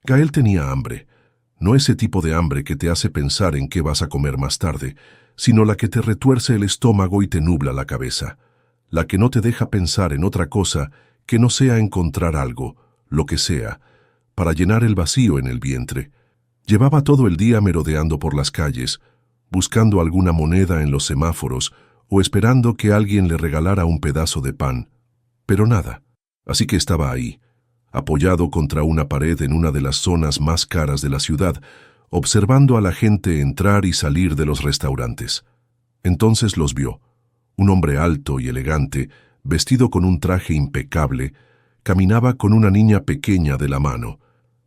Gael tenía hambre. No ese tipo de hambre que te hace pensar en qué vas a comer más tarde, sino la que te retuerce el estómago y te nubla la cabeza. La que no te deja pensar en otra cosa que no sea encontrar algo, lo que sea, para llenar el vacío en el vientre. Llevaba todo el día merodeando por las calles, buscando alguna moneda en los semáforos o esperando que alguien le regalara un pedazo de pan. Pero nada. Así que estaba ahí, apoyado contra una pared en una de las zonas más caras de la ciudad, observando a la gente entrar y salir de los restaurantes. Entonces los vio. Un hombre alto y elegante, vestido con un traje impecable, caminaba con una niña pequeña de la mano.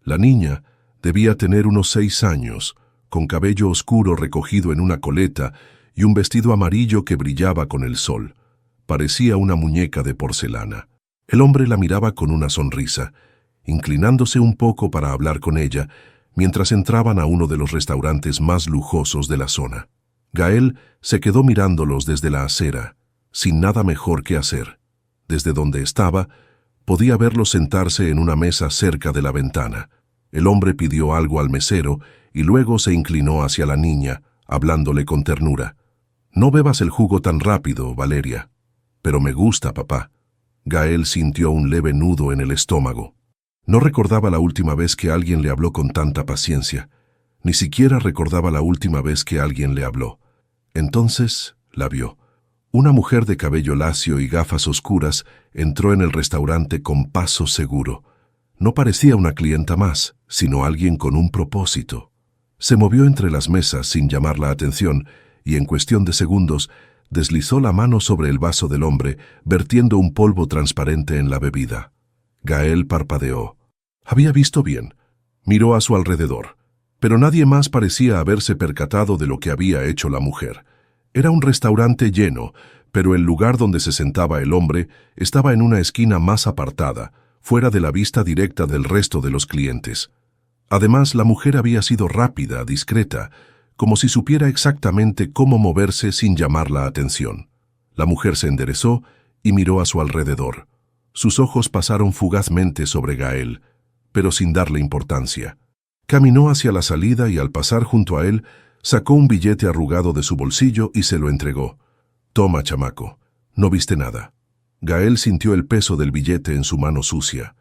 La niña debía tener unos 6 años, con cabello oscuro recogido en una coleta y un vestido amarillo que brillaba con el sol. Parecía una muñeca de porcelana. El hombre la miraba con una sonrisa, inclinándose un poco para hablar con ella, mientras entraban a uno de los restaurantes más lujosos de la zona. Gael se quedó mirándolos desde la acera, sin nada mejor que hacer. Desde donde estaba, podía verlos sentarse en una mesa cerca de la ventana. El hombre pidió algo al mesero y luego se inclinó hacia la niña, hablándole con ternura. «No bebas el jugo tan rápido, Valeria». «Pero me gusta, papá». Gael sintió un leve nudo en el estómago. No recordaba la última vez que alguien le habló con tanta paciencia. Ni siquiera recordaba la última vez que alguien le habló. Entonces la vio. Una mujer de cabello lacio y gafas oscuras entró en el restaurante con paso seguro. No parecía una clienta más, sino alguien con un propósito. Se movió entre las mesas sin llamar la atención y en cuestión de segundos deslizó la mano sobre el vaso del hombre, vertiendo un polvo transparente en la bebida. Gael parpadeó. Había visto bien. Miró a su alrededor, pero nadie más parecía haberse percatado de lo que había hecho la mujer. Era un restaurante lleno, pero el lugar donde se sentaba el hombre estaba en una esquina más apartada, fuera de la vista directa del resto de los clientes. Además, la mujer había sido rápida, discreta, como si supiera exactamente cómo moverse sin llamar la atención. La mujer se enderezó y miró a su alrededor. Sus ojos pasaron fugazmente sobre Gael, pero sin darle importancia. Caminó hacia la salida y al pasar junto a él, sacó un billete arrugado de su bolsillo y se lo entregó. «Toma, chamaco, no viste nada». Gael sintió el peso del billete en su mano sucia.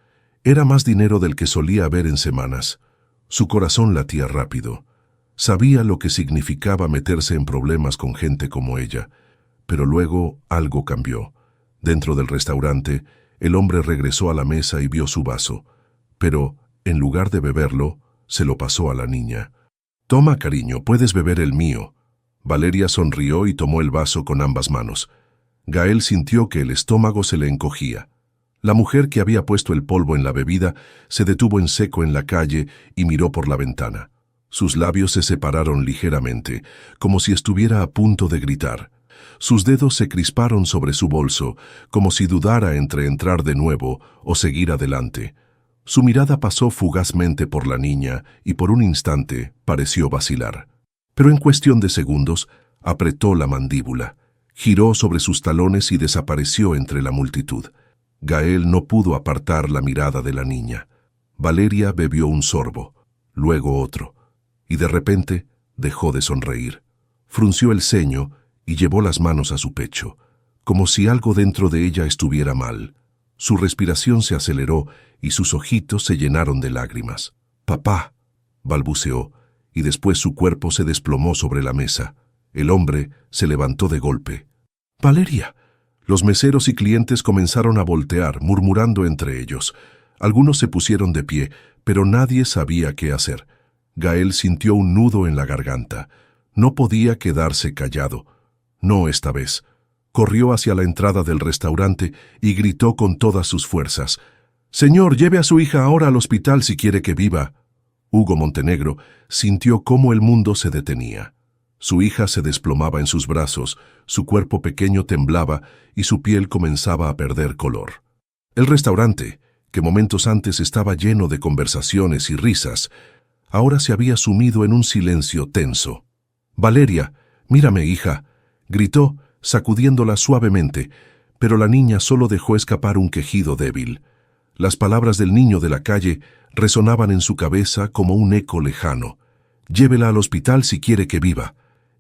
Era más dinero del que solía ver en semanas. Su corazón latía rápido. Sabía lo que significaba meterse en problemas con gente como ella. Pero luego algo cambió. Dentro del restaurante, el hombre regresó a la mesa y vio su vaso. Pero, en lugar de beberlo, se lo pasó a la niña. «Toma, cariño, puedes beber el mío». Valeria sonrió y tomó el vaso con ambas manos. Gael sintió que el estómago se le encogía. La mujer que había puesto el polvo en la bebida se detuvo en seco en la calle y miró por la ventana. Sus labios se separaron ligeramente, como si estuviera a punto de gritar. Sus dedos se crisparon sobre su bolso, como si dudara entre entrar de nuevo o seguir adelante. Su mirada pasó fugazmente por la niña y por un instante pareció vacilar. Pero en cuestión de segundos apretó la mandíbula, giró sobre sus talones y desapareció entre la multitud. Gael no pudo apartar la mirada de la niña. Valeria bebió un sorbo, luego otro, y de repente dejó de sonreír. Frunció el ceño y llevó las manos a su pecho, como si algo dentro de ella estuviera mal. Su respiración se aceleró y sus ojitos se llenaron de lágrimas. «Papá», balbuceó, y después su cuerpo se desplomó sobre la mesa. El hombre se levantó de golpe. «¡Valeria!». Los meseros y clientes comenzaron a voltear, murmurando entre ellos. Algunos se pusieron de pie, pero nadie sabía qué hacer. Gael sintió un nudo en la garganta. No podía quedarse callado. No esta vez. Corrió hacia la entrada del restaurante y gritó con todas sus fuerzas. «Señor, lleve a su hija ahora al hospital si quiere que viva». Hugo Montenegro sintió cómo el mundo se detenía. Su hija se desplomaba en sus brazos, su cuerpo pequeño temblaba y su piel comenzaba a perder color. El restaurante, que momentos antes estaba lleno de conversaciones y risas, ahora se había sumido en un silencio tenso. «Valeria, mírame, hija», gritó, sacudiéndola suavemente, pero la niña solo dejó escapar un quejido débil. Las palabras del niño de la calle resonaban en su cabeza como un eco lejano. Llévela al hospital si quiere que viva.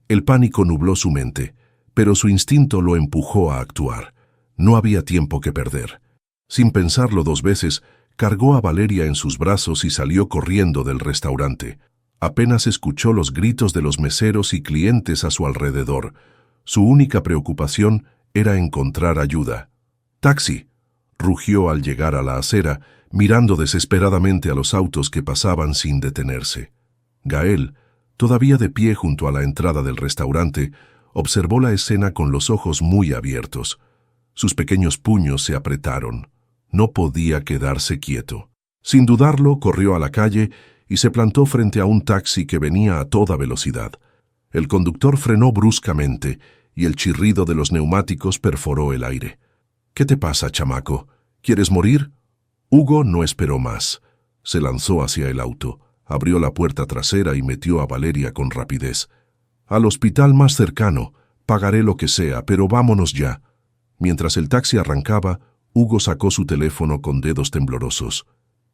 El pánico nubló su mente, pero su instinto lo empujó a actuar. No había tiempo que perder. Sin pensarlo 2 veces, cargó a Valeria en sus brazos y salió corriendo del restaurante. Apenas escuchó los gritos de los meseros y clientes a su alrededor. Su única preocupación era encontrar ayuda. ¡Taxi!, rugió al llegar a la acera, mirando desesperadamente a los autos que pasaban sin detenerse. Gael, todavía de pie junto a la entrada del restaurante, observó la escena con los ojos muy abiertos. Sus pequeños puños se apretaron. No podía quedarse quieto. Sin dudarlo, corrió a la calle y se plantó frente a un taxi que venía a toda velocidad. El conductor frenó bruscamente y el chirrido de los neumáticos perforó el aire. «¿Qué te pasa, chamaco? ¿Quieres morir?» Hugo no esperó más. Se lanzó hacia el auto, abrió la puerta trasera y metió a Valeria con rapidez. «Al hospital más cercano. Pagaré lo que sea, pero vámonos ya». Mientras el taxi arrancaba, Hugo sacó su teléfono con dedos temblorosos.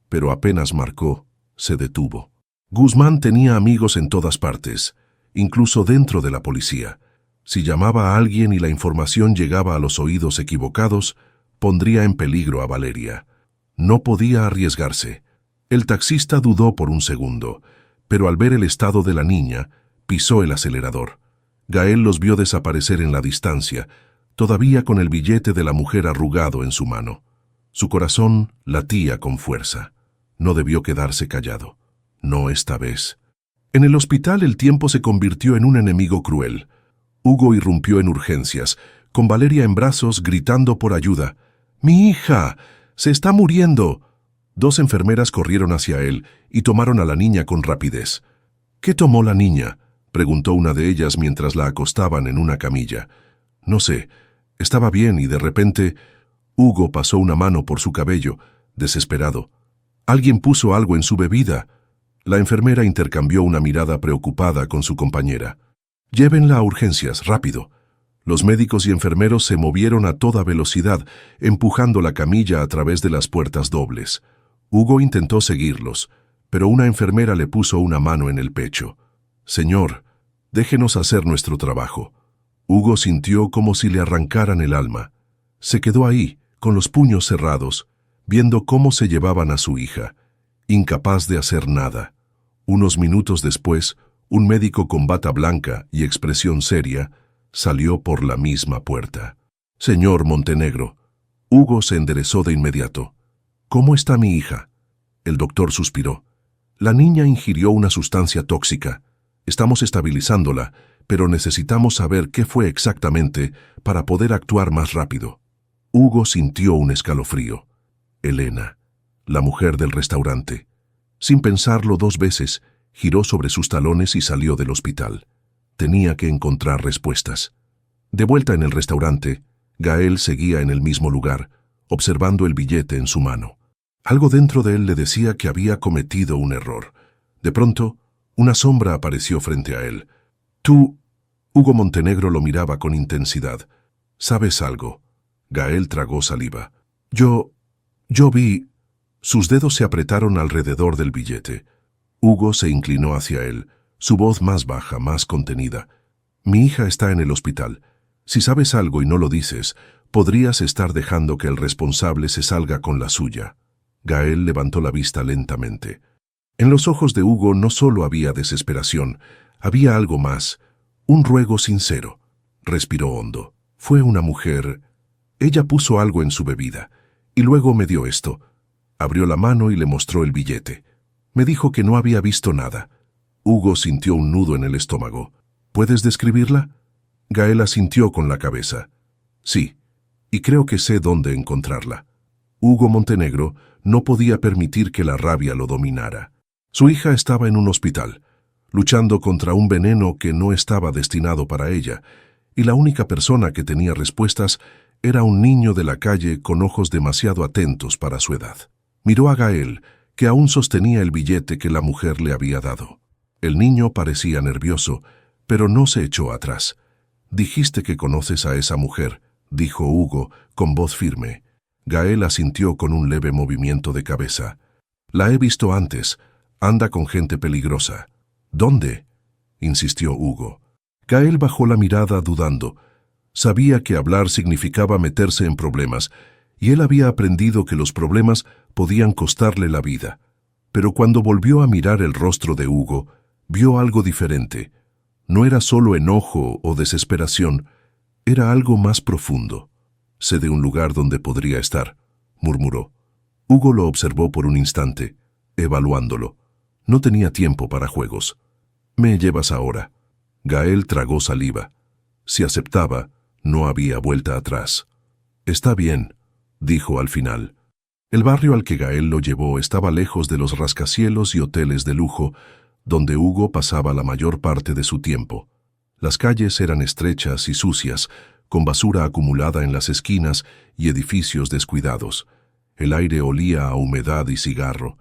Pero apenas marcó, se detuvo. Guzmán tenía amigos en todas partes, incluso dentro de la policía. Si llamaba a alguien y la información llegaba a los oídos equivocados, pondría en peligro a Valeria. No podía arriesgarse. El taxista dudó por un segundo, pero al ver el estado de la niña, pisó el acelerador. Gael los vio desaparecer en la distancia, todavía con el billete de la mujer arrugado en su mano. Su corazón latía con fuerza. No debió quedarse callado. No esta vez. En el hospital el tiempo se convirtió en un enemigo cruel. Hugo irrumpió en urgencias, con Valeria en brazos gritando por ayuda. «¡Mi hija! ¡Se está muriendo!». 2 enfermeras corrieron hacia él y tomaron a la niña con rapidez. «¿Qué tomó la niña?», preguntó una de ellas mientras la acostaban en una camilla. «No sé. Estaba bien y de repente…». Hugo pasó una mano por su cabello, desesperado. «Alguien puso algo en su bebida». La enfermera intercambió una mirada preocupada con su compañera. «Llévenla a urgencias, rápido». Los médicos y enfermeros se movieron a toda velocidad, empujando la camilla a través de las puertas dobles. Hugo intentó seguirlos, pero una enfermera le puso una mano en el pecho. «Señor, déjenos hacer nuestro trabajo». Hugo sintió como si le arrancaran el alma. Se quedó ahí, con los puños cerrados, viendo cómo se llevaban a su hija, incapaz de hacer nada. Unos minutos después, un médico con bata blanca y expresión seria salió por la misma puerta. «Señor Montenegro». Hugo se enderezó de inmediato. «¿Cómo está mi hija?». El doctor suspiró. «La niña ingirió una sustancia tóxica. Estamos estabilizándola, pero necesitamos saber qué fue exactamente para poder actuar más rápido». Hugo sintió un escalofrío. Elena, la mujer del restaurante. Sin pensarlo 2 veces, giró sobre sus talones y salió del hospital. Tenía que encontrar respuestas. De vuelta en el restaurante, Gael seguía en el mismo lugar, observando el billete en su mano. Algo dentro de él le decía que había cometido un error. De pronto, una sombra apareció frente a él. «Tú…». Hugo Montenegro lo miraba con intensidad. «¿Sabes algo?». Gael tragó saliva. Yo vi…». Sus dedos se apretaron alrededor del billete. Hugo se inclinó hacia él, su voz más baja, más contenida. «Mi hija está en el hospital. Si sabes algo y no lo dices, podrías estar dejando que el responsable se salga con la suya». Gael levantó la vista lentamente. En los ojos de Hugo no solo había desesperación, había algo más, un ruego sincero. Respiró hondo. «Fue una mujer. Ella puso algo en su bebida, y luego me dio esto». Abrió la mano y le mostró el billete. Me dijo que no había visto nada. Hugo sintió un nudo en el estómago. «¿Puedes describirla?». Gael asintió con la cabeza. «Sí, y creo que sé dónde encontrarla». Hugo Montenegro no podía permitir que la rabia lo dominara. Su hija estaba en un hospital, luchando contra un veneno que no estaba destinado para ella, y la única persona que tenía respuestas era un niño de la calle con ojos demasiado atentos para su edad. Miró a Gael, que aún sostenía el billete que la mujer le había dado. El niño parecía nervioso, pero no se echó atrás. «Dijiste que conoces a esa mujer», dijo Hugo con voz firme. Gael asintió con un leve movimiento de cabeza. La he visto antes. Anda con gente peligrosa. ¿Dónde? Insistió Hugo. Gael bajó la mirada dudando. Sabía que hablar significaba meterse en problemas, y él había aprendido que los problemas podían costarle la vida. Pero cuando volvió a mirar el rostro de Hugo, vio algo diferente. No era solo enojo o desesperación, era algo más profundo. «Sé de un lugar donde podría estar», murmuró. Hugo lo observó por un instante, evaluándolo. No tenía tiempo para juegos. «¿Me llevas ahora?» Gael tragó saliva. Si aceptaba, no había vuelta atrás. «Está bien», dijo al final. El barrio al que Gael lo llevó estaba lejos de los rascacielos y hoteles de lujo, donde Hugo pasaba la mayor parte de su tiempo. Las calles eran estrechas y sucias, con basura acumulada en las esquinas y edificios descuidados. El aire olía a humedad y cigarro,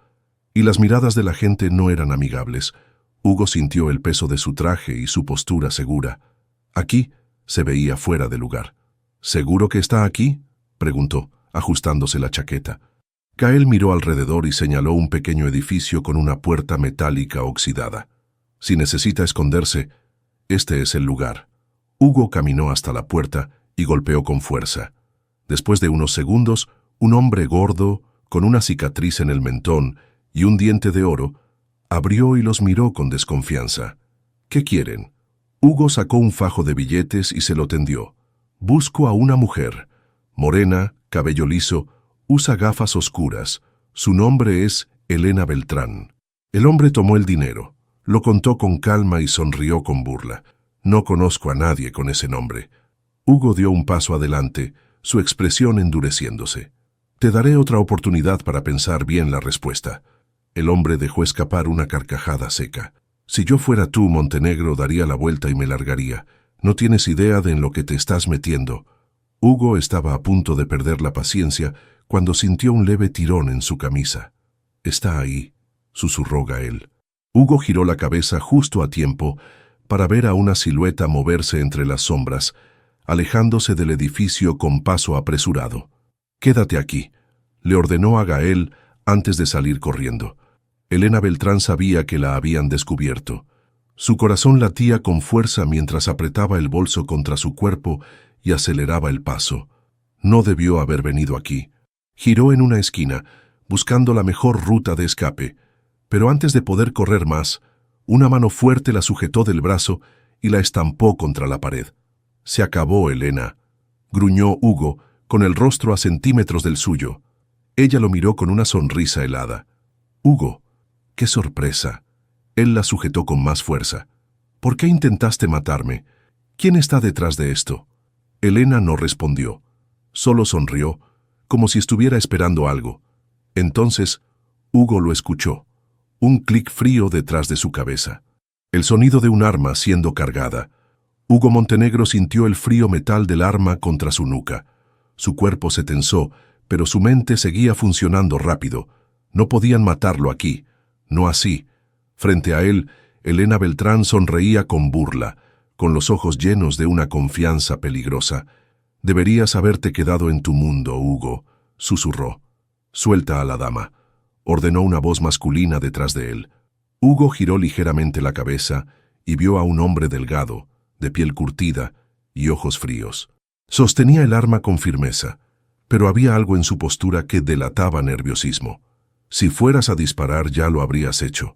y las miradas de la gente no eran amigables. Hugo sintió el peso de su traje y su postura segura. Aquí se veía fuera de lugar. «¿Seguro que está aquí?», preguntó, ajustándose la chaqueta. Gael miró alrededor y señaló un pequeño edificio con una puerta metálica oxidada. «Si necesita esconderse, este es el lugar». Hugo caminó hasta la puerta y golpeó con fuerza. Después de unos segundos, un hombre gordo, con una cicatriz en el mentón y un diente de oro, abrió y los miró con desconfianza. «¿Qué quieren?». Hugo sacó un fajo de billetes y se lo tendió. «Busco a una mujer. Morena, cabello liso, usa gafas oscuras. Su nombre es Elena Beltrán». El hombre tomó el dinero, lo contó con calma y sonrió con burla. «No conozco a nadie con ese nombre». Hugo dio un paso adelante, su expresión endureciéndose. «Te daré otra oportunidad para pensar bien la respuesta». El hombre dejó escapar una carcajada seca. «Si yo fuera tú, Montenegro, daría la vuelta y me largaría. No tienes idea de en lo que te estás metiendo». Hugo estaba a punto de perder la paciencia cuando sintió un leve tirón en su camisa. «Está ahí», susurró Gael. Hugo giró la cabeza justo a tiempo para ver a una silueta moverse entre las sombras, alejándose del edificio con paso apresurado. «Quédate aquí», le ordenó a Gael antes de salir corriendo. Elena Beltrán sabía que la habían descubierto. Su corazón latía con fuerza mientras apretaba el bolso contra su cuerpo y aceleraba el paso. No debió haber venido aquí. Giró en una esquina, buscando la mejor ruta de escape, pero antes de poder correr más, una mano fuerte la sujetó del brazo y la estampó contra la pared. «Se acabó, Elena», gruñó Hugo, con el rostro a centímetros del suyo. Ella lo miró con una sonrisa helada. «Hugo, qué sorpresa». Él la sujetó con más fuerza. «¿Por qué intentaste matarme? ¿Quién está detrás de esto?». Elena no respondió. Solo sonrió, como si estuviera esperando algo. Entonces, Hugo lo escuchó. Un clic frío detrás de su cabeza. El sonido de un arma siendo cargada. Hugo Montenegro sintió el frío metal del arma contra su nuca. Su cuerpo se tensó, pero su mente seguía funcionando rápido. No podían matarlo aquí, no así. Frente a él, Elena Beltrán sonreía con burla, con los ojos llenos de una confianza peligrosa. «Deberías haberte quedado en tu mundo, Hugo», susurró. «Suelta a la dama», ordenó una voz masculina detrás de él. Hugo giró ligeramente la cabeza y vio a un hombre delgado, de piel curtida y ojos fríos. Sostenía el arma con firmeza, pero había algo en su postura que delataba nerviosismo. «Si fueras a disparar ya lo habrías hecho»,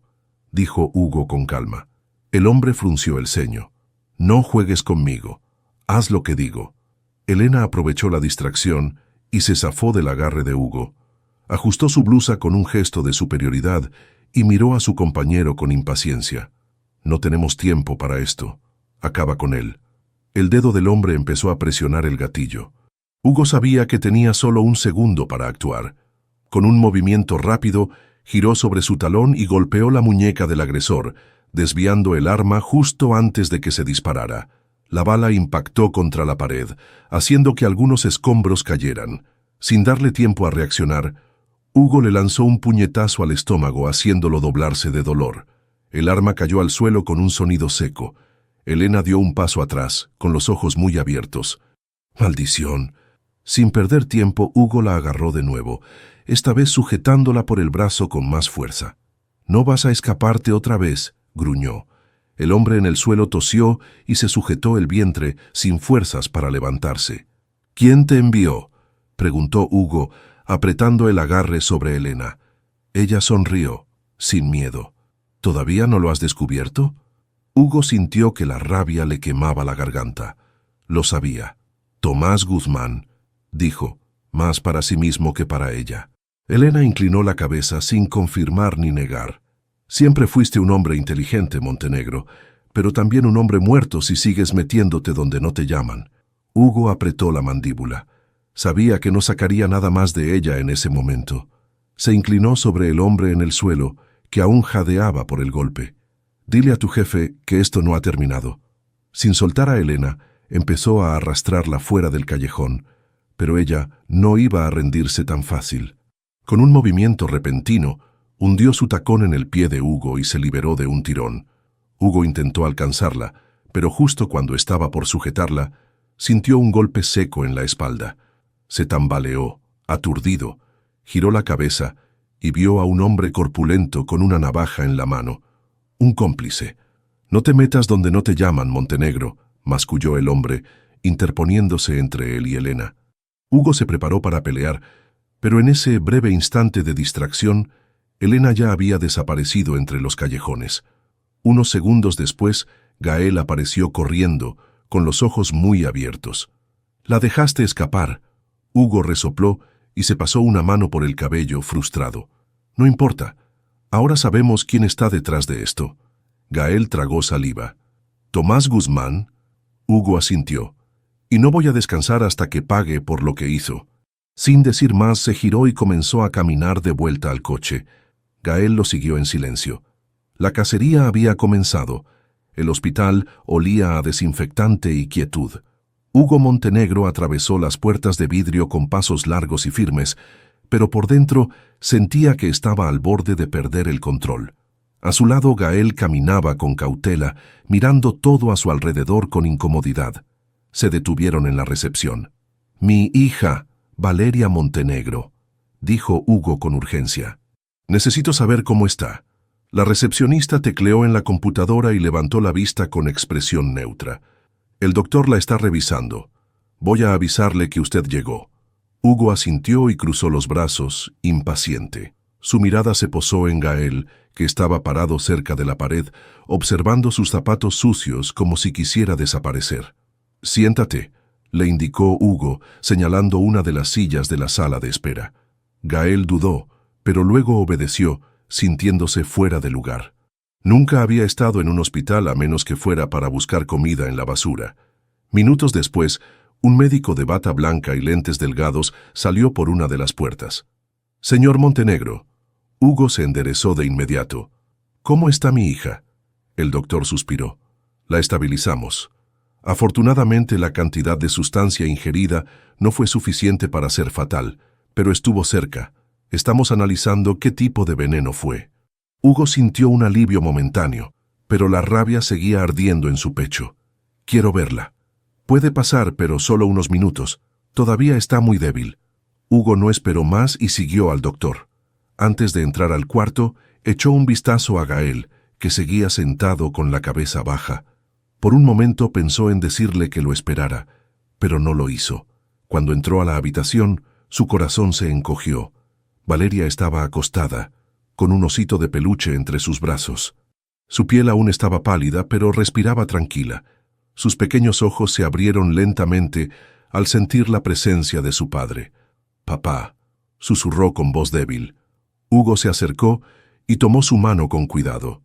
dijo Hugo con calma. El hombre frunció el ceño. «No juegues conmigo. Haz lo que digo». Elena aprovechó la distracción y se zafó del agarre de Hugo. Ajustó su blusa con un gesto de superioridad y miró a su compañero con impaciencia. «No tenemos tiempo para esto. Acaba con él». El dedo del hombre empezó a presionar el gatillo. Hugo sabía que tenía solo un segundo para actuar. Con un movimiento rápido, giró sobre su talón y golpeó la muñeca del agresor, desviando el arma justo antes de que se disparara. La bala impactó contra la pared, haciendo que algunos escombros cayeran. Sin darle tiempo a reaccionar, Hugo le lanzó un puñetazo al estómago, haciéndolo doblarse de dolor. El arma cayó al suelo con un sonido seco. Elena dio un paso atrás, con los ojos muy abiertos. «Maldición», Sin perder tiempo, Hugo la agarró de nuevo, esta vez sujetándola por el brazo con más fuerza. «No vas a escaparte otra vez», gruñó. El hombre en el suelo tosió y se sujetó el vientre sin fuerzas para levantarse. «¿Quién te envió?», preguntó Hugo, apretando el agarre sobre Elena. Ella sonrió, sin miedo. «¿Todavía no lo has descubierto?». Hugo sintió que la rabia le quemaba la garganta. Lo sabía. «Tomás Guzmán», dijo, más para sí mismo que para ella. Elena inclinó la cabeza sin confirmar ni negar. «Siempre fuiste un hombre inteligente, Montenegro, pero también un hombre muerto si sigues metiéndote donde no te llaman». Hugo apretó la mandíbula. Sabía que no sacaría nada más de ella en ese momento. Se inclinó sobre el hombre en el suelo, que aún jadeaba por el golpe. «Dile a tu jefe que esto no ha terminado». Sin soltar a Elena, empezó a arrastrarla fuera del callejón, pero ella no iba a rendirse tan fácil. Con un movimiento repentino, hundió su tacón en el pie de Hugo y se liberó de un tirón. Hugo intentó alcanzarla, pero justo cuando estaba por sujetarla, sintió un golpe seco en la espalda. Se tambaleó, aturdido, giró la cabeza y vio a un hombre corpulento con una navaja en la mano. Un cómplice. «No te metas donde no te llaman, Montenegro», masculló el hombre, interponiéndose entre él y Elena. Hugo se preparó para pelear, pero en ese breve instante de distracción, Elena ya había desaparecido entre los callejones. Unos segundos después, Gael apareció corriendo, con los ojos muy abiertos. «La dejaste escapar». Hugo resopló y se pasó una mano por el cabello, frustrado. «No importa. Ahora sabemos quién está detrás de esto». Gael tragó saliva. «¿Tomás Guzmán?». Hugo asintió. «Y no voy a descansar hasta que pague por lo que hizo». Sin decir más, se giró y comenzó a caminar de vuelta al coche. Gael lo siguió en silencio. La cacería había comenzado. El hospital olía a desinfectante y quietud. Hugo Montenegro atravesó las puertas de vidrio con pasos largos y firmes, pero por dentro sentía que estaba al borde de perder el control. A su lado, Gael caminaba con cautela, mirando todo a su alrededor con incomodidad. Se detuvieron en la recepción. «Mi hija, Valeria Montenegro», dijo Hugo con urgencia. «Necesito saber cómo está». La recepcionista tecleó en la computadora y levantó la vista con expresión neutra. «El doctor la está revisando. Voy a avisarle que usted llegó». Hugo asintió y cruzó los brazos, impaciente. Su mirada se posó en Gael, que estaba parado cerca de la pared, observando sus zapatos sucios como si quisiera desaparecer. «Siéntate», le indicó Hugo, señalando una de las sillas de la sala de espera. Gael dudó, pero luego obedeció, sintiéndose fuera de lugar. Nunca había estado en un hospital a menos que fuera para buscar comida en la basura. Minutos después, un médico de bata blanca y lentes delgados salió por una de las puertas. «Señor Montenegro». Hugo se enderezó de inmediato. «¿Cómo está mi hija?». El doctor suspiró. «La estabilizamos. Afortunadamente, la cantidad de sustancia ingerida no fue suficiente para ser fatal, pero estuvo cerca. Estamos analizando qué tipo de veneno fue». Hugo sintió un alivio momentáneo, pero la rabia seguía ardiendo en su pecho. «Quiero verla». «Puede pasar, pero solo unos minutos. Todavía está muy débil». Hugo no esperó más y siguió al doctor. Antes de entrar al cuarto, echó un vistazo a Gael, que seguía sentado con la cabeza baja. Por un momento pensó en decirle que lo esperara, pero no lo hizo. Cuando entró a la habitación, su corazón se encogió. Valeria estaba acostada, con un osito de peluche entre sus brazos. Su piel aún estaba pálida, pero respiraba tranquila. Sus pequeños ojos se abrieron lentamente al sentir la presencia de su padre. «Papá», susurró con voz débil. Hugo se acercó y tomó su mano con cuidado.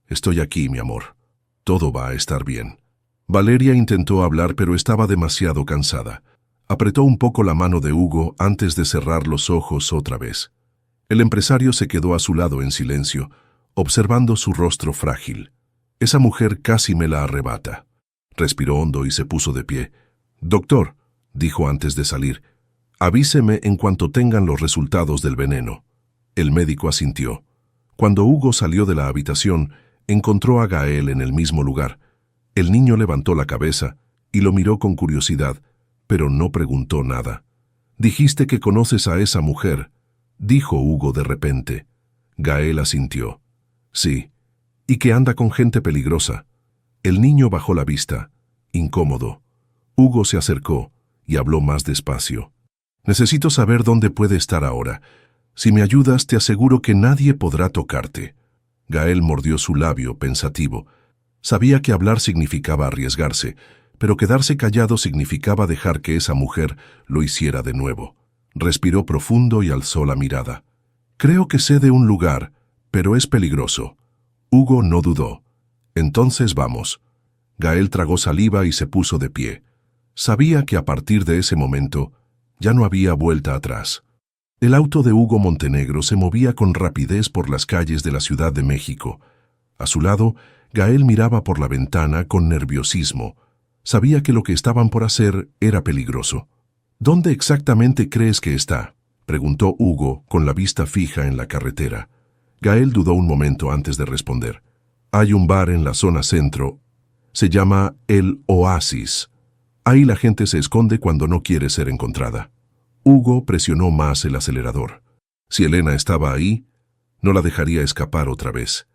«Estoy aquí, mi amor. Todo va a estar bien». Valeria intentó hablar, pero estaba demasiado cansada. Apretó un poco la mano de Hugo antes de cerrar los ojos otra vez. El empresario se quedó a su lado en silencio, observando su rostro frágil. «Esa mujer casi me la arrebata». Respiró hondo y se puso de pie. «Doctor», dijo antes de salir, «avíseme en cuanto tengan los resultados del veneno». El médico asintió. Cuando Hugo salió de la habitación, encontró a Gael en el mismo lugar. El niño levantó la cabeza y lo miró con curiosidad, pero no preguntó nada. Dijiste que conoces a esa mujer, dijo Hugo de repente. Gael asintió. Sí, y que anda con gente peligrosa. El niño bajó la vista, incómodo. Hugo se acercó y habló más despacio. Necesito saber dónde puede estar ahora. Si me ayudas, te aseguro que nadie podrá tocarte. Gael mordió su labio, pensativo. Sabía que hablar significaba arriesgarse, pero quedarse callado significaba dejar que esa mujer lo hiciera de nuevo. Respiró profundo y alzó la mirada. Creo que sé de un lugar, pero es peligroso. Hugo no dudó. Entonces vamos. Gael tragó saliva y se puso de pie. Sabía que a partir de ese momento ya no había vuelta atrás. El auto de Hugo Montenegro se movía con rapidez por las calles de la Ciudad de México. A su lado, Gael miraba por la ventana con nerviosismo. Sabía que lo que estaban por hacer era peligroso. ¿Dónde exactamente crees que está?, preguntó Hugo con la vista fija en la carretera. Gael dudó un momento antes de responder. Hay un bar en la zona centro. Se llama El Oasis. Ahí la gente se esconde cuando no quiere ser encontrada. Hugo presionó más el acelerador. Si Elena estaba ahí, no la dejaría escapar otra vez.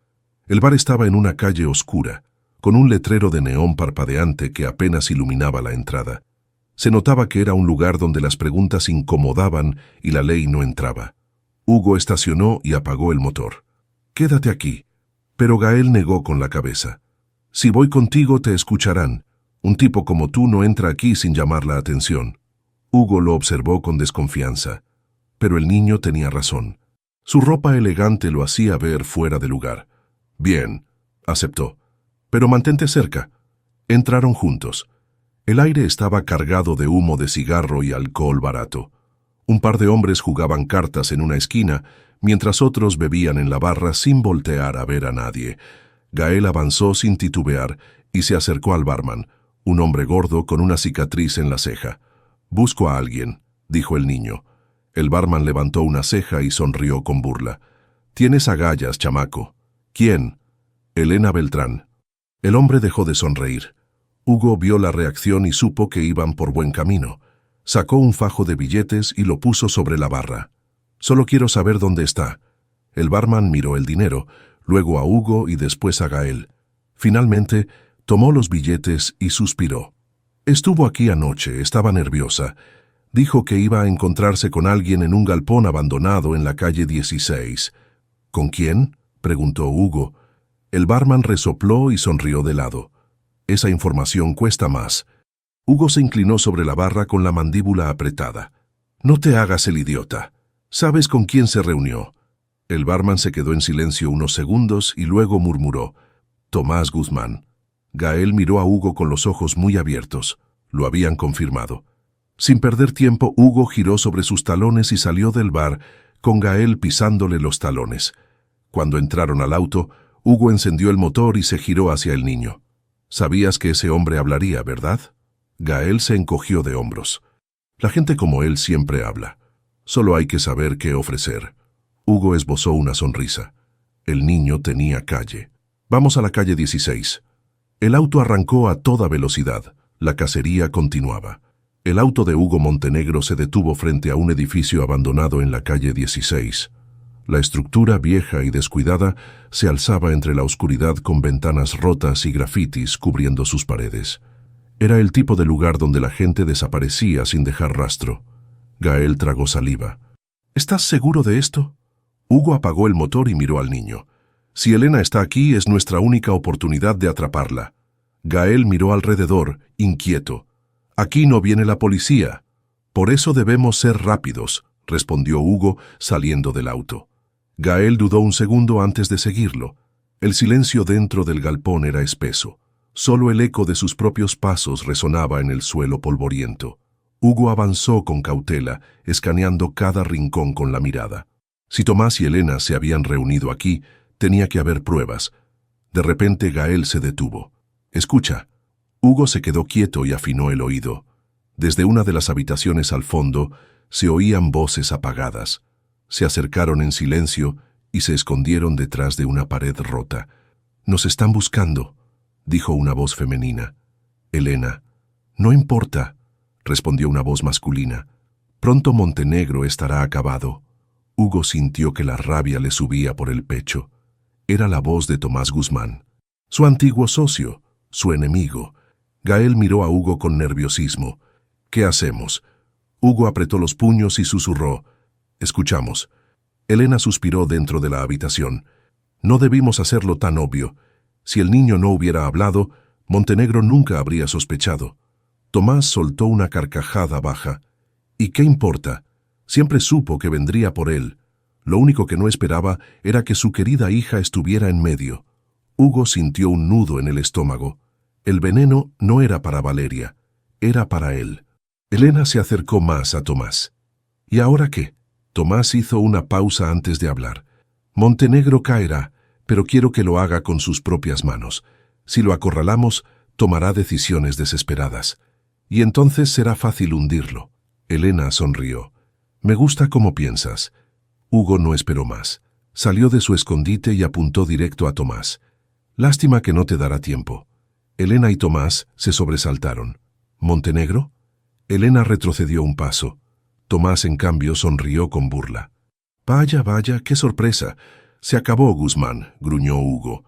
El bar estaba en una calle oscura, con un letrero de neón parpadeante que apenas iluminaba la entrada. Se notaba que era un lugar donde las preguntas incomodaban y la ley no entraba. Hugo estacionó y apagó el motor. «Quédate aquí». Pero Gael negó con la cabeza. «Si voy contigo te escucharán. Un tipo como tú no entra aquí sin llamar la atención». Hugo lo observó con desconfianza. Pero el niño tenía razón. Su ropa elegante lo hacía ver fuera de lugar. «Bien», aceptó. «Pero mantente cerca». Entraron juntos. El aire estaba cargado de humo de cigarro y alcohol barato. Un par de hombres jugaban cartas en una esquina, mientras otros bebían en la barra sin voltear a ver a nadie. Gael avanzó sin titubear y se acercó al barman, un hombre gordo con una cicatriz en la ceja. «Busco a alguien», dijo el niño. El barman levantó una ceja y sonrió con burla. «Tienes agallas, chamaco». «¿Quién?» «Elena Beltrán». El hombre dejó de sonreír. Hugo vio la reacción y supo que iban por buen camino. Sacó un fajo de billetes y lo puso sobre la barra. «Solo quiero saber dónde está». El barman miró el dinero, luego a Hugo y después a Gael. Finalmente, tomó los billetes y suspiró. «Estuvo aquí anoche, estaba nerviosa. Dijo que iba a encontrarse con alguien en un galpón abandonado en la calle 16. «¿Con quién?», preguntó Hugo. El barman resopló y sonrió de lado. «Esa información cuesta más». Hugo se inclinó sobre la barra con la mandíbula apretada. «No te hagas el idiota. ¿Sabes con quién se reunió?». El barman se quedó en silencio unos segundos y luego murmuró: «Tomás Guzmán». Gael miró a Hugo con los ojos muy abiertos. Lo habían confirmado. Sin perder tiempo, Hugo giró sobre sus talones y salió del bar, con Gael pisándole los talones. Cuando entraron al auto, Hugo encendió el motor y se giró hacia el niño. «Sabías que ese hombre hablaría, ¿verdad?». Gael se encogió de hombros. «La gente como él siempre habla. Solo hay que saber qué ofrecer». Hugo esbozó una sonrisa. El niño tenía calle. «Vamos a la calle 16». El auto arrancó a toda velocidad. La cacería continuaba. El auto de Hugo Montenegro se detuvo frente a un edificio abandonado en la calle 16. La estructura vieja y descuidada se alzaba entre la oscuridad con ventanas rotas y grafitis cubriendo sus paredes. Era el tipo de lugar donde la gente desaparecía sin dejar rastro. Gael tragó saliva. «¿Estás seguro de esto?». Hugo apagó el motor y miró al niño. «Si Elena está aquí, es nuestra única oportunidad de atraparla». Gael miró alrededor, inquieto. «Aquí no viene la policía». «Por eso debemos ser rápidos», respondió Hugo, saliendo del auto. Gael dudó un segundo antes de seguirlo. El silencio dentro del galpón era espeso. Solo el eco de sus propios pasos resonaba en el suelo polvoriento. Hugo avanzó con cautela, escaneando cada rincón con la mirada. Si Tomás y Elena se habían reunido aquí, tenía que haber pruebas. De repente Gael se detuvo. «Escucha». Hugo se quedó quieto y afinó el oído. Desde una de las habitaciones al fondo se oían voces apagadas. Se acercaron en silencio y se escondieron detrás de una pared rota. «Nos están buscando», dijo una voz femenina. «Elena». «No importa», respondió una voz masculina. Pronto Montenegro estará acabado. Hugo sintió que la rabia le subía por el pecho. Era la voz de Tomás Guzmán, su antiguo socio, su enemigo. Gael miró a Hugo con nerviosismo. ¿Qué hacemos? Hugo apretó los puños y susurró. Escuchamos. Elena suspiró dentro de la habitación. No debimos hacerlo tan obvio. Si el niño no hubiera hablado, Montenegro nunca habría sospechado. Tomás soltó una carcajada baja. ¿Y qué importa? Siempre supo que vendría por él. Lo único que no esperaba era que su querida hija estuviera en medio. Hugo sintió un nudo en el estómago. El veneno no era para Valeria, era para él. Elena se acercó más a Tomás. ¿Y ahora qué? Tomás hizo una pausa antes de hablar. Montenegro caerá, pero quiero que lo haga con sus propias manos. Si lo acorralamos, tomará decisiones desesperadas. Y entonces será fácil hundirlo. Elena sonrió. Me gusta cómo piensas. Hugo no esperó más. Salió de su escondite y apuntó directo a Tomás. Lástima que no te dará tiempo. Elena y Tomás se sobresaltaron. ¿Montenegro? Elena retrocedió un paso. Tomás, en cambio, sonrió con burla. Vaya, vaya, qué sorpresa. Se acabó, Guzmán, gruñó Hugo.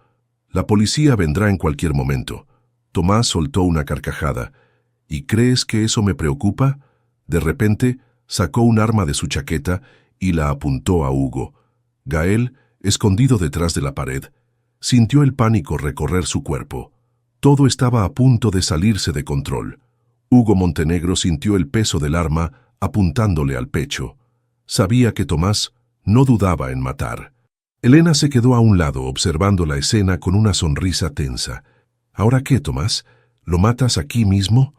La policía vendrá en cualquier momento. Tomás soltó una carcajada. ¿Y crees que eso me preocupa? De repente, sacó un arma de su chaqueta y la apuntó a Hugo. Gael, escondido detrás de la pared, sintió el pánico recorrer su cuerpo. Todo estaba a punto de salirse de control. Hugo Montenegro sintió el peso del arma apuntándole al pecho. Sabía que Tomás no dudaba en matar. Elena se quedó a un lado observando la escena con una sonrisa tensa. ¿Ahora qué, Tomás? ¿Lo matas aquí mismo?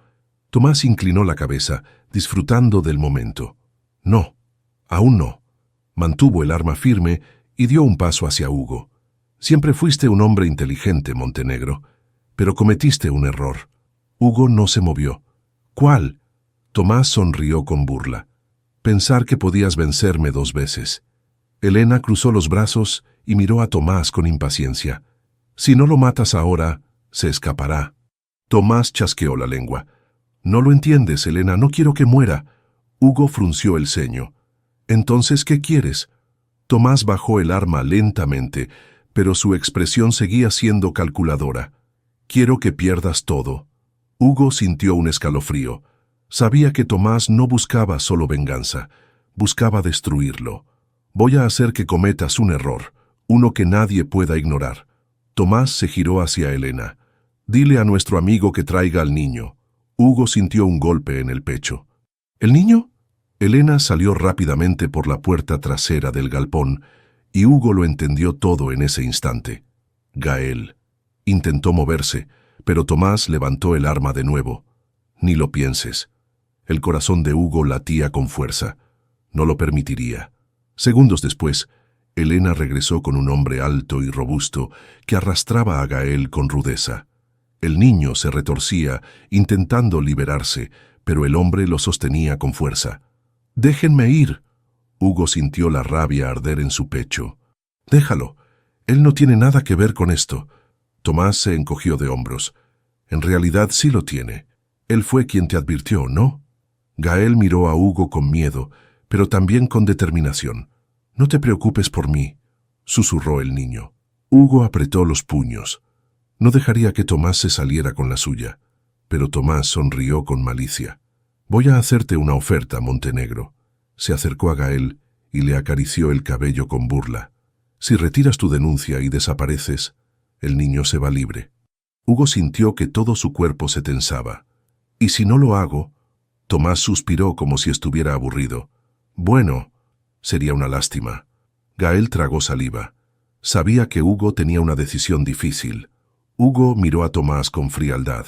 Tomás inclinó la cabeza, disfrutando del momento. No, aún no. Mantuvo el arma firme y dio un paso hacia Hugo. Siempre fuiste un hombre inteligente, Montenegro, pero cometiste un error. Hugo no se movió. ¿Cuál? Tomás sonrió con burla. Pensar que podías vencerme 2 veces. Elena cruzó los brazos y miró a Tomás con impaciencia. Si no lo matas ahora, se escapará. Tomás chasqueó la lengua. No lo entiendes, Elena, no quiero que muera. Hugo frunció el ceño. Entonces, ¿qué quieres? Tomás bajó el arma lentamente, pero su expresión seguía siendo calculadora. Quiero que pierdas todo. Hugo sintió un escalofrío. Sabía que Tomás no buscaba solo venganza, buscaba destruirlo. Voy a hacer que cometas un error, uno que nadie pueda ignorar. Tomás se giró hacia Elena. Dile a nuestro amigo que traiga al niño. Hugo sintió un golpe en el pecho. ¿El niño? Elena salió rápidamente por la puerta trasera del galpón y Hugo lo entendió todo en ese instante. Gael. Intentó moverse, pero Tomás levantó el arma de nuevo. Ni lo pienses. El corazón de Hugo latía con fuerza. No lo permitiría. Segundos después, Elena regresó con un hombre alto y robusto que arrastraba a Gael con rudeza. El niño se retorcía, intentando liberarse, pero el hombre lo sostenía con fuerza. «¡Déjenme ir!». Hugo sintió la rabia arder en su pecho. «Déjalo. Él no tiene nada que ver con esto». Tomás se encogió de hombros. «En realidad sí lo tiene. Él fue quien te advirtió, ¿no?». Gael miró a Hugo con miedo, pero también con determinación. «No te preocupes por mí», susurró el niño. Hugo apretó los puños. No dejaría que Tomás se saliera con la suya, pero Tomás sonrió con malicia. «Voy a hacerte una oferta, Montenegro». Se acercó a Gael y le acarició el cabello con burla. «Si retiras tu denuncia y desapareces, el niño se va libre». Hugo sintió que todo su cuerpo se tensaba. «¿Y si no lo hago?». Tomás suspiró como si estuviera aburrido. «Bueno, sería una lástima». Gael tragó saliva. Sabía que Hugo tenía una decisión difícil. Hugo miró a Tomás con frialdad.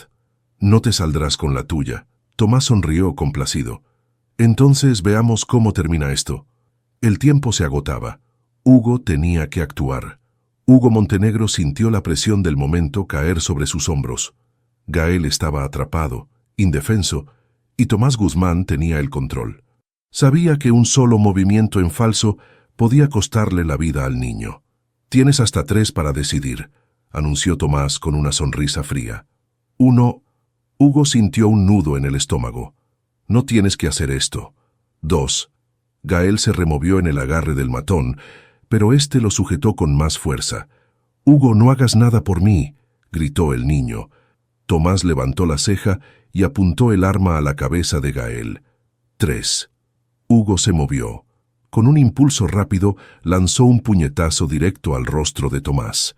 «No te saldrás con la tuya». Tomás sonrió complacido. «Entonces veamos cómo termina esto». El tiempo se agotaba. Hugo tenía que actuar. Hugo Montenegro sintió la presión del momento caer sobre sus hombros. Gael estaba atrapado, indefenso, y Tomás Guzmán tenía el control. Sabía que un solo movimiento en falso podía costarle la vida al niño. «Tienes hasta 3 para decidir», anunció Tomás con una sonrisa fría. 1. Hugo sintió un nudo en el estómago. «No tienes que hacer esto». 2. Gael se removió en el agarre del matón, pero éste lo sujetó con más fuerza. «Hugo, no hagas nada por mí», gritó el niño. Tomás levantó la ceja y apuntó el arma a la cabeza de Gael. 3. Hugo se movió. Con un impulso rápido, lanzó un puñetazo directo al rostro de Tomás.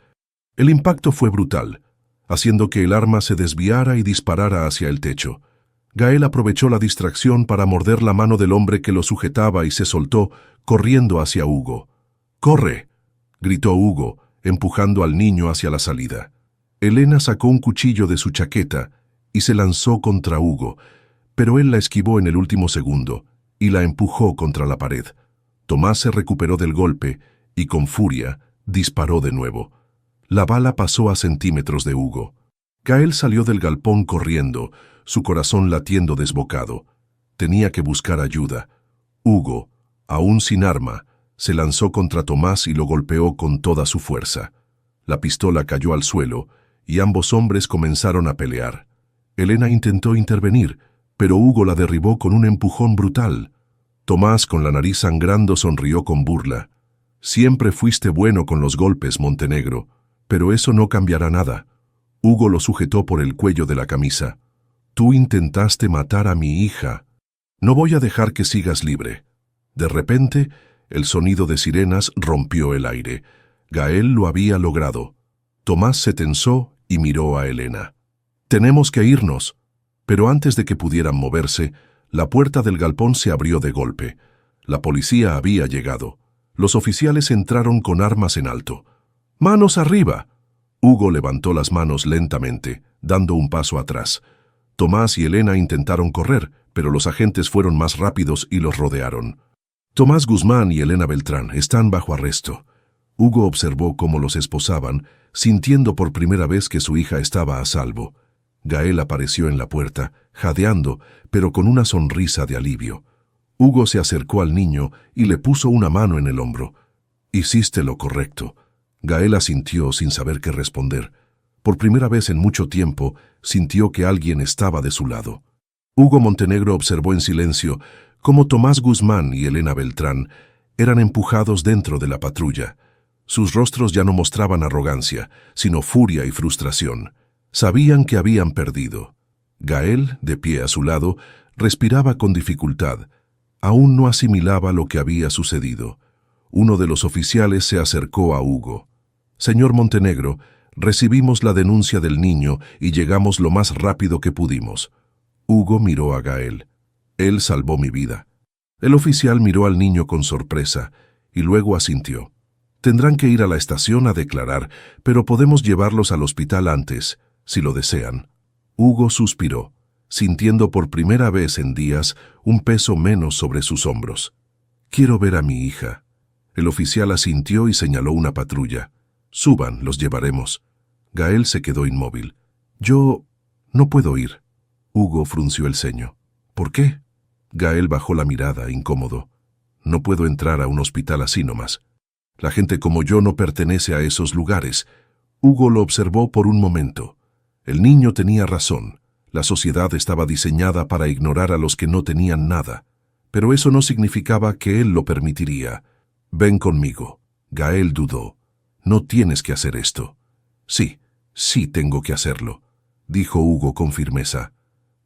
El impacto fue brutal, haciendo que el arma se desviara y disparara hacia el techo. Gael aprovechó la distracción para morder la mano del hombre que lo sujetaba y se soltó, corriendo hacia Hugo. «¡Corre!», gritó Hugo, empujando al niño hacia la salida. Elena sacó un cuchillo de su chaqueta y se lanzó contra Hugo, pero él la esquivó en el último segundo y la empujó contra la pared. Tomás se recuperó del golpe y, con furia, disparó de nuevo. La bala pasó a centímetros de Hugo. Gael salió del galpón corriendo, su corazón latiendo desbocado. Tenía que buscar ayuda. Hugo, aún sin arma, se lanzó contra Tomás y lo golpeó con toda su fuerza. La pistola cayó al suelo y ambos hombres comenzaron a pelear. Elena intentó intervenir, pero Hugo la derribó con un empujón brutal. Tomás, con la nariz sangrando, sonrió con burla. «Siempre fuiste bueno con los golpes, Montenegro, pero eso no cambiará nada». Hugo lo sujetó por el cuello de la camisa. «Tú intentaste matar a mi hija. No voy a dejar que sigas libre». De repente, el sonido de sirenas rompió el aire. Gael lo había logrado. Tomás se tensó y miró a Elena. «Tenemos que irnos». Pero antes de que pudieran moverse, la puerta del galpón se abrió de golpe. La policía había llegado. Los oficiales entraron con armas en alto. «¡Manos arriba!». Hugo levantó las manos lentamente, dando un paso atrás. Tomás y Elena intentaron correr, pero los agentes fueron más rápidos y los rodearon. «Tomás Guzmán y Elena Beltrán están bajo arresto». Hugo observó cómo los esposaban, sintiendo por primera vez que su hija estaba a salvo. Gael apareció en la puerta, jadeando, pero con una sonrisa de alivio. Hugo se acercó al niño y le puso una mano en el hombro. «Hiciste lo correcto». Gael asintió sin saber qué responder. Por primera vez en mucho tiempo, sintió que alguien estaba de su lado. Hugo Montenegro observó en silencio cómo Tomás Guzmán y Elena Beltrán eran empujados dentro de la patrulla. Sus rostros ya no mostraban arrogancia, sino furia y frustración. Sabían que habían perdido. Gael, de pie a su lado, respiraba con dificultad. Aún no asimilaba lo que había sucedido. Uno de los oficiales se acercó a Hugo. «Señor Montenegro, recibimos la denuncia del niño y llegamos lo más rápido que pudimos». Hugo miró a Gael. «Él salvó mi vida». El oficial miró al niño con sorpresa y luego asintió. «Tendrán que ir a la estación a declarar, pero podemos llevarlos al hospital antes, si lo desean». Hugo suspiró, sintiendo por primera vez en días un peso menos sobre sus hombros. «Quiero ver a mi hija». El oficial asintió y señaló una patrulla. «Suban, los llevaremos». Gael se quedó inmóvil. «Yo no puedo ir». Hugo frunció el ceño. «¿Por qué?». Gael bajó la mirada, incómodo. «No puedo entrar a un hospital así nomás. La gente como yo no pertenece a esos lugares». Hugo lo observó por un momento. El niño tenía razón. La sociedad estaba diseñada para ignorar a los que no tenían nada. Pero eso no significaba que él lo permitiría. «Ven conmigo». Gael dudó. «No tienes que hacer esto». «Sí, sí tengo que hacerlo», dijo Hugo con firmeza.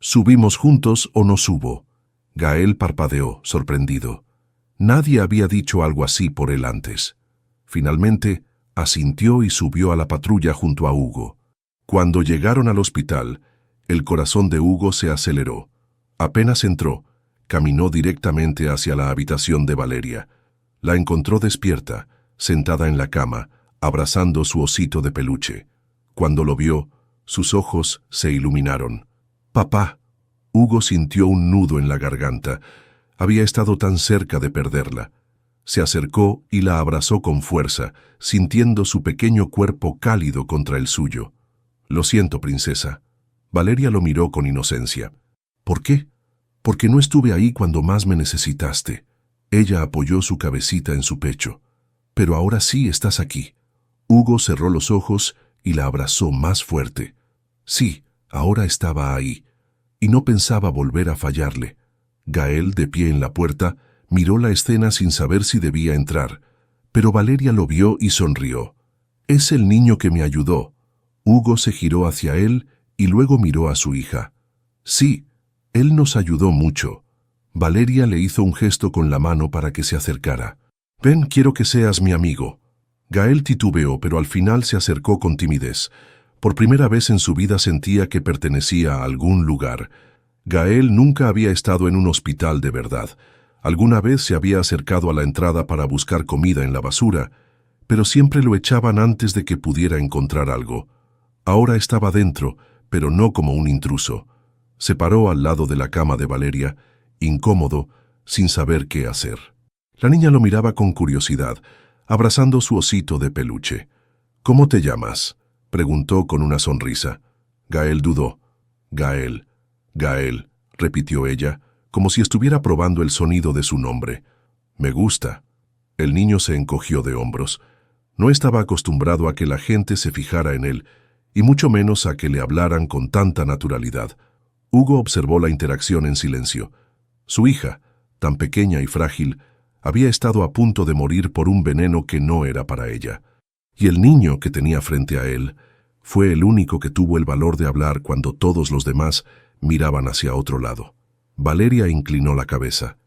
«¿Subimos juntos o no subo?». Gael parpadeó, sorprendido. Nadie había dicho algo así por él antes. Finalmente, asintió y subió a la patrulla junto a Hugo. Cuando llegaron al hospital, el corazón de Hugo se aceleró. Apenas entró, caminó directamente hacia la habitación de Valeria. La encontró despierta, sentada en la cama, abrazando su osito de peluche. Cuando lo vio, sus ojos se iluminaron. «Papá». Hugo sintió un nudo en la garganta. Había estado tan cerca de perderla. Se acercó y la abrazó con fuerza, sintiendo su pequeño cuerpo cálido contra el suyo. «Lo siento, princesa». Valeria lo miró con inocencia. «¿Por qué?». «Porque no estuve ahí cuando más me necesitaste». Ella apoyó su cabecita en su pecho. «Pero ahora sí estás aquí». Hugo cerró los ojos y la abrazó más fuerte. Sí, ahora estaba ahí. Y no pensaba volver a fallarle. Gael, de pie en la puerta, miró la escena sin saber si debía entrar, pero Valeria lo vio y sonrió. «Es el niño que me ayudó». Hugo se giró hacia él y luego miró a su hija. «Sí, él nos ayudó mucho». Valeria le hizo un gesto con la mano para que se acercara. «Ven, quiero que seas mi amigo». Gael titubeó, pero al final se acercó con timidez. Por primera vez en su vida sentía que pertenecía a algún lugar. Gael nunca había estado en un hospital de verdad. Alguna vez se había acercado a la entrada para buscar comida en la basura, pero siempre lo echaban antes de que pudiera encontrar algo. Ahora estaba dentro, pero no como un intruso. Se paró al lado de la cama de Valeria, incómodo, sin saber qué hacer. La niña lo miraba con curiosidad, abrazando su osito de peluche. «¿Cómo te llamas?», preguntó con una sonrisa. Gael dudó. «Gael, Gael», repitió ella, como si estuviera probando el sonido de su nombre. «Me gusta». El niño se encogió de hombros. No estaba acostumbrado a que la gente se fijara en él, y mucho menos a que le hablaran con tanta naturalidad. Hugo observó la interacción en silencio. Su hija, tan pequeña y frágil, había estado a punto de morir por un veneno que no era para ella. Y el niño que tenía frente a él fue el único que tuvo el valor de hablar cuando todos los demás miraban hacia otro lado. Valeria inclinó la cabeza.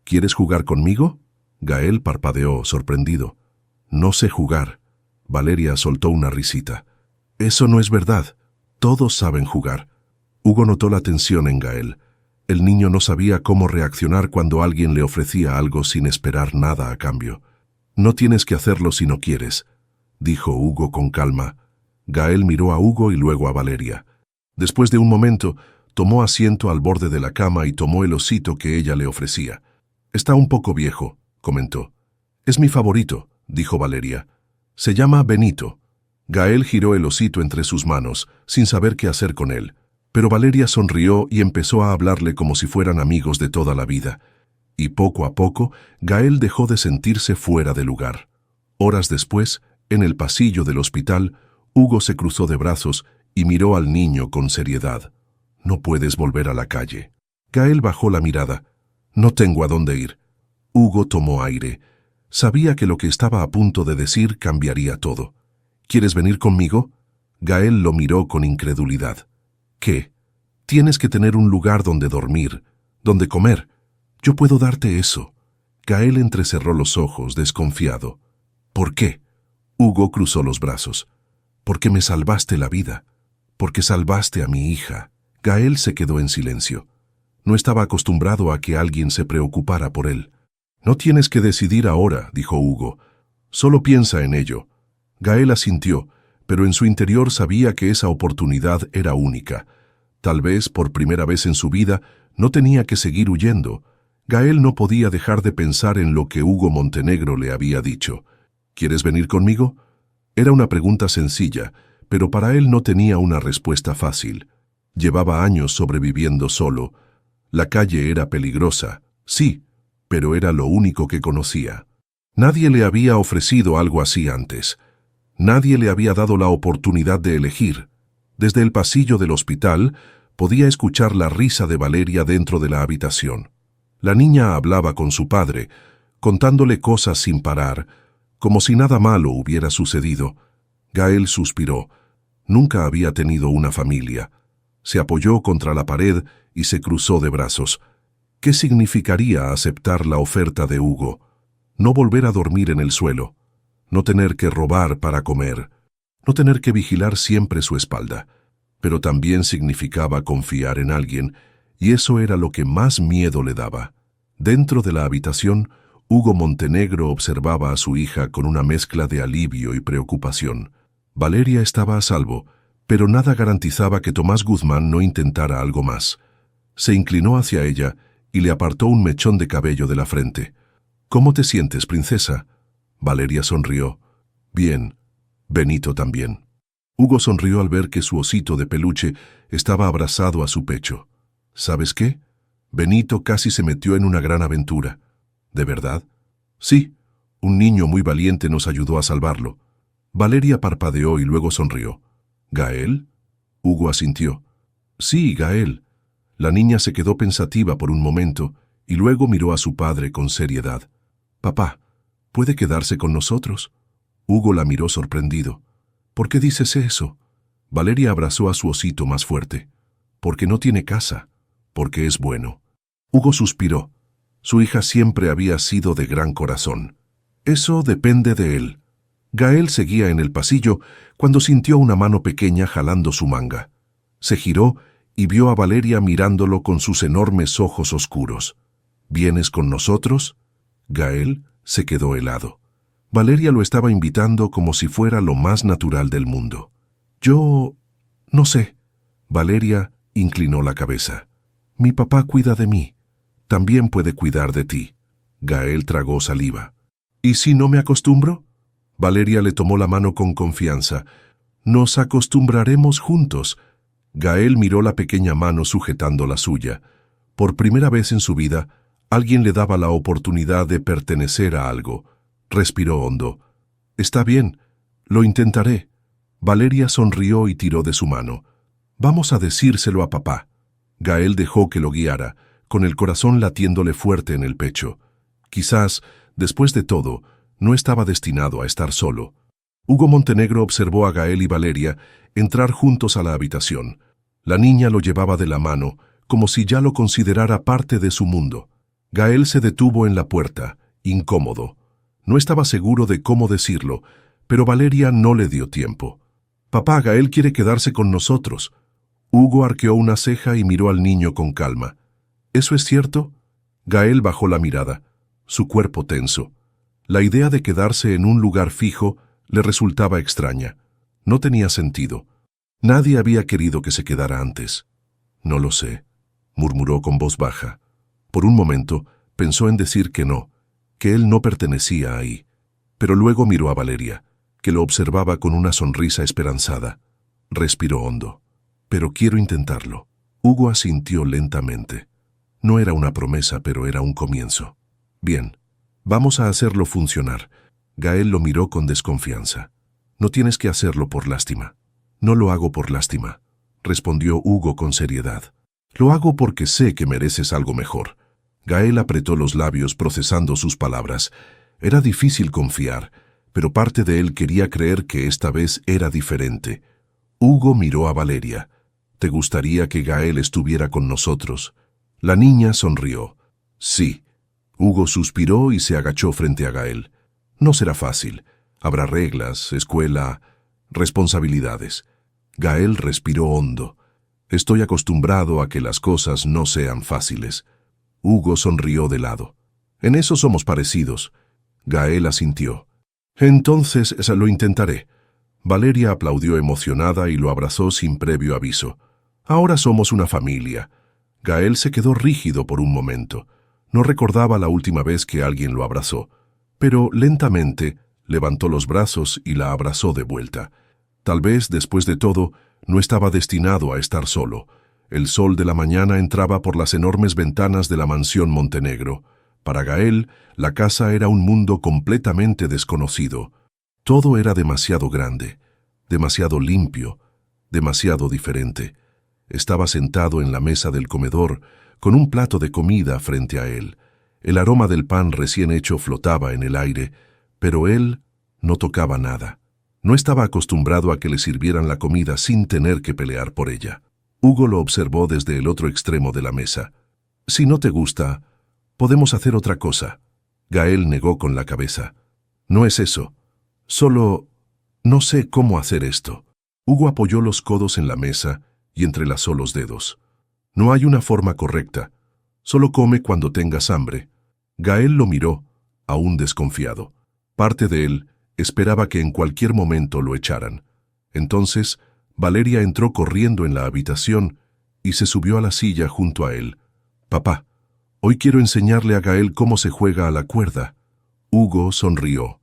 «¿Quieres jugar conmigo?». Gael parpadeó, sorprendido. «No sé jugar». Valeria soltó una risita. «Eso no es verdad. Todos saben jugar». Hugo notó la tensión en Gael. El niño no sabía cómo reaccionar cuando alguien le ofrecía algo sin esperar nada a cambio. «No tienes que hacerlo si no quieres», dijo Hugo con calma. Gael miró a Hugo y luego a Valeria. Después de un momento, tomó asiento al borde de la cama y tomó el osito que ella le ofrecía. «Está un poco viejo», comentó. «Es mi favorito», dijo Valeria. «Se llama Benito». Gael giró el osito entre sus manos, sin saber qué hacer con él. Pero Valeria sonrió y empezó a hablarle como si fueran amigos de toda la vida. Y poco a poco, Gael dejó de sentirse fuera de lugar. Horas después, en el pasillo del hospital, Hugo se cruzó de brazos y miró al niño con seriedad. «No puedes volver a la calle». Gael bajó la mirada. «No tengo a dónde ir». Hugo tomó aire. Sabía que lo que estaba a punto de decir cambiaría todo. «¿Quieres venir conmigo?». Gael lo miró con incredulidad. «¿Qué? Tienes que tener un lugar donde dormir, donde comer. Yo puedo darte eso». Gael entrecerró los ojos, desconfiado. «¿Por qué?». Hugo cruzó los brazos. «Porque me salvaste la vida. Porque salvaste a mi hija». Gael se quedó en silencio. No estaba acostumbrado a que alguien se preocupara por él. «No tienes que decidir ahora», dijo Hugo. «Solo piensa en ello». Gael asintió, pero en su interior sabía que esa oportunidad era única. Tal vez, por primera vez en su vida, no tenía que seguir huyendo. Gael no podía dejar de pensar en lo que Hugo Montenegro le había dicho. «¿Quieres venir conmigo?». Era una pregunta sencilla, pero para él no tenía una respuesta fácil. Llevaba años sobreviviendo solo. La calle era peligrosa, sí, pero era lo único que conocía. Nadie le había ofrecido algo así antes. Nadie le había dado la oportunidad de elegir. Desde el pasillo del hospital podía escuchar la risa de Valeria dentro de la habitación. La niña hablaba con su padre, contándole cosas sin parar, como si nada malo hubiera sucedido. Gael suspiró. Nunca había tenido una familia. Se apoyó contra la pared y se cruzó de brazos. ¿Qué significaría aceptar la oferta de Hugo? No volver a dormir en el suelo. No tener que robar para comer. No tener que vigilar siempre su espalda. Pero también significaba confiar en alguien, y eso era lo que más miedo le daba. Dentro de la habitación, Hugo Montenegro observaba a su hija con una mezcla de alivio y preocupación. Valeria estaba a salvo, pero nada garantizaba que Tomás Guzmán no intentara algo más. Se inclinó hacia ella y le apartó un mechón de cabello de la frente. «¿Cómo te sientes, princesa?». Valeria sonrió. «Bien. Benito también». Hugo sonrió al ver que su osito de peluche estaba abrazado a su pecho. «¿Sabes qué? Benito casi se metió en una gran aventura». «¿De verdad?». «Sí. Un niño muy valiente nos ayudó a salvarlo». Valeria parpadeó y luego sonrió. «¿Gael?». Hugo asintió. «Sí, Gael». La niña se quedó pensativa por un momento y luego miró a su padre con seriedad. «Papá, ¿puede quedarse con nosotros?» Hugo la miró sorprendido. «¿Por qué dices eso?» Valeria abrazó a su osito más fuerte. «Porque no tiene casa, porque es bueno». Hugo suspiró. Su hija siempre había sido de gran corazón. «Eso depende de él». Gael seguía en el pasillo cuando sintió una mano pequeña jalando su manga. Se giró y vio a Valeria mirándolo con sus enormes ojos oscuros. «¿Vienes con nosotros?» Gael se quedó helado. Valeria lo estaba invitando como si fuera lo más natural del mundo. «Yo... no sé». Valeria inclinó la cabeza. «Mi papá cuida de mí. También puede cuidar de ti». Gael tragó saliva. «¿Y si no me acostumbro?» Valeria le tomó la mano con confianza. «Nos acostumbraremos juntos». Gael miró la pequeña mano sujetando la suya. Por primera vez en su vida, alguien le daba la oportunidad de pertenecer a algo. Respiró hondo. «Está bien, lo intentaré». Valeria sonrió y tiró de su mano. «Vamos a decírselo a papá». Gael dejó que lo guiara, con el corazón latiéndole fuerte en el pecho. Quizás, después de todo, no estaba destinado a estar solo. Hugo Montenegro observó a Gael y Valeria entrar juntos a la habitación. La niña lo llevaba de la mano, como si ya lo considerara parte de su mundo. Gael se detuvo en la puerta, incómodo. No estaba seguro de cómo decirlo, pero Valeria no le dio tiempo. «Papá, Gael quiere quedarse con nosotros». Hugo arqueó una ceja y miró al niño con calma. «¿Eso es cierto?» Gael bajó la mirada, su cuerpo tenso. La idea de quedarse en un lugar fijo le resultaba extraña. No tenía sentido. Nadie había querido que se quedara antes. «No lo sé», murmuró con voz baja. Por un momento pensó en decir que no, que él no pertenecía ahí. Pero luego miró a Valeria, que lo observaba con una sonrisa esperanzada. Respiró hondo. «Pero quiero intentarlo». Hugo asintió lentamente. No era una promesa, pero era un comienzo. «Bien, vamos a hacerlo funcionar». Gael lo miró con desconfianza. «No tienes que hacerlo por lástima». «No lo hago por lástima», respondió Hugo con seriedad. «Lo hago porque sé que mereces algo mejor». Gael apretó los labios procesando sus palabras. Era difícil confiar, pero parte de él quería creer que esta vez era diferente. Hugo miró a Valeria. «¿Te gustaría que Gael estuviera con nosotros?» La niña sonrió. «Sí». Hugo suspiró y se agachó frente a Gael. «No será fácil. Habrá reglas, escuela, responsabilidades». Gael respiró hondo. «Estoy acostumbrado a que las cosas no sean fáciles». Hugo sonrió de lado. «En eso somos parecidos». Gael asintió. «Entonces lo intentaré». Valeria aplaudió emocionada y lo abrazó sin previo aviso. «Ahora somos una familia». Gael se quedó rígido por un momento. No recordaba la última vez que alguien lo abrazó, pero lentamente levantó los brazos y la abrazó de vuelta. Tal vez, después de todo, no estaba destinado a estar solo. El sol de la mañana entraba por las enormes ventanas de la mansión Montenegro. Para Gael, la casa era un mundo completamente desconocido. Todo era demasiado grande, demasiado limpio, demasiado diferente. Estaba sentado en la mesa del comedor, con un plato de comida frente a él. El aroma del pan recién hecho flotaba en el aire, pero él no tocaba nada. No estaba acostumbrado a que le sirvieran la comida sin tener que pelear por ella. Hugo lo observó desde el otro extremo de la mesa. «Si no te gusta, podemos hacer otra cosa». Gael negó con la cabeza. «No es eso. Solo no sé cómo hacer esto». Hugo apoyó los codos en la mesa y entrelazó los dedos. «No hay una forma correcta. Solo come cuando tengas hambre». Gael lo miró, aún desconfiado. Parte de él esperaba que en cualquier momento lo echaran. Entonces, Valeria entró corriendo en la habitación y se subió a la silla junto a él. «Papá, hoy quiero enseñarle a Gael cómo se juega a la cuerda». Hugo sonrió.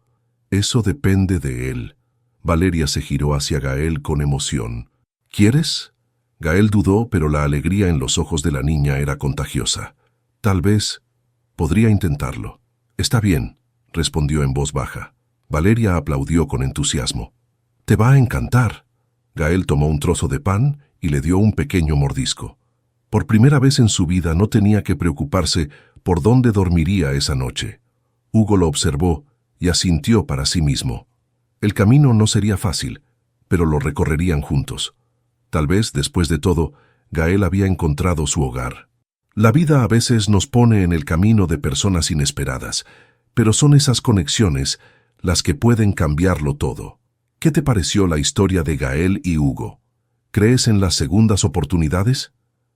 «Eso depende de él». Valeria se giró hacia Gael con emoción. «¿Quieres?» Gael dudó, pero la alegría en los ojos de la niña era contagiosa. «Tal vez podría intentarlo». «Está bien», respondió en voz baja. Valeria aplaudió con entusiasmo. «Te va a encantar». Gael tomó un trozo de pan y le dio un pequeño mordisco. Por primera vez en su vida no tenía que preocuparse por dónde dormiría esa noche. Hugo lo observó y asintió para sí mismo. El camino no sería fácil, pero lo recorrerían juntos. Tal vez, después de todo, Gael había encontrado su hogar. La vida a veces nos pone en el camino de personas inesperadas, pero son esas conexiones las que pueden cambiarlo todo. ¿Qué te pareció la historia de Gael y Hugo? ¿Crees en las segundas oportunidades?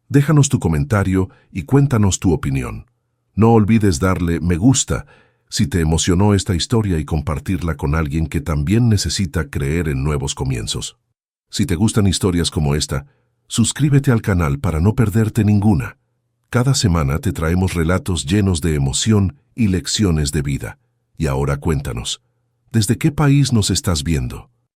Déjanos tu comentario y cuéntanos tu opinión. No olvides darle me gusta si te emocionó esta historia y compartirla con alguien que también necesita creer en nuevos comienzos. Si te gustan historias como esta, suscríbete al canal para no perderte ninguna. Cada semana te traemos relatos llenos de emoción y lecciones de vida. Y ahora cuéntanos, ¿desde qué país nos estás viendo?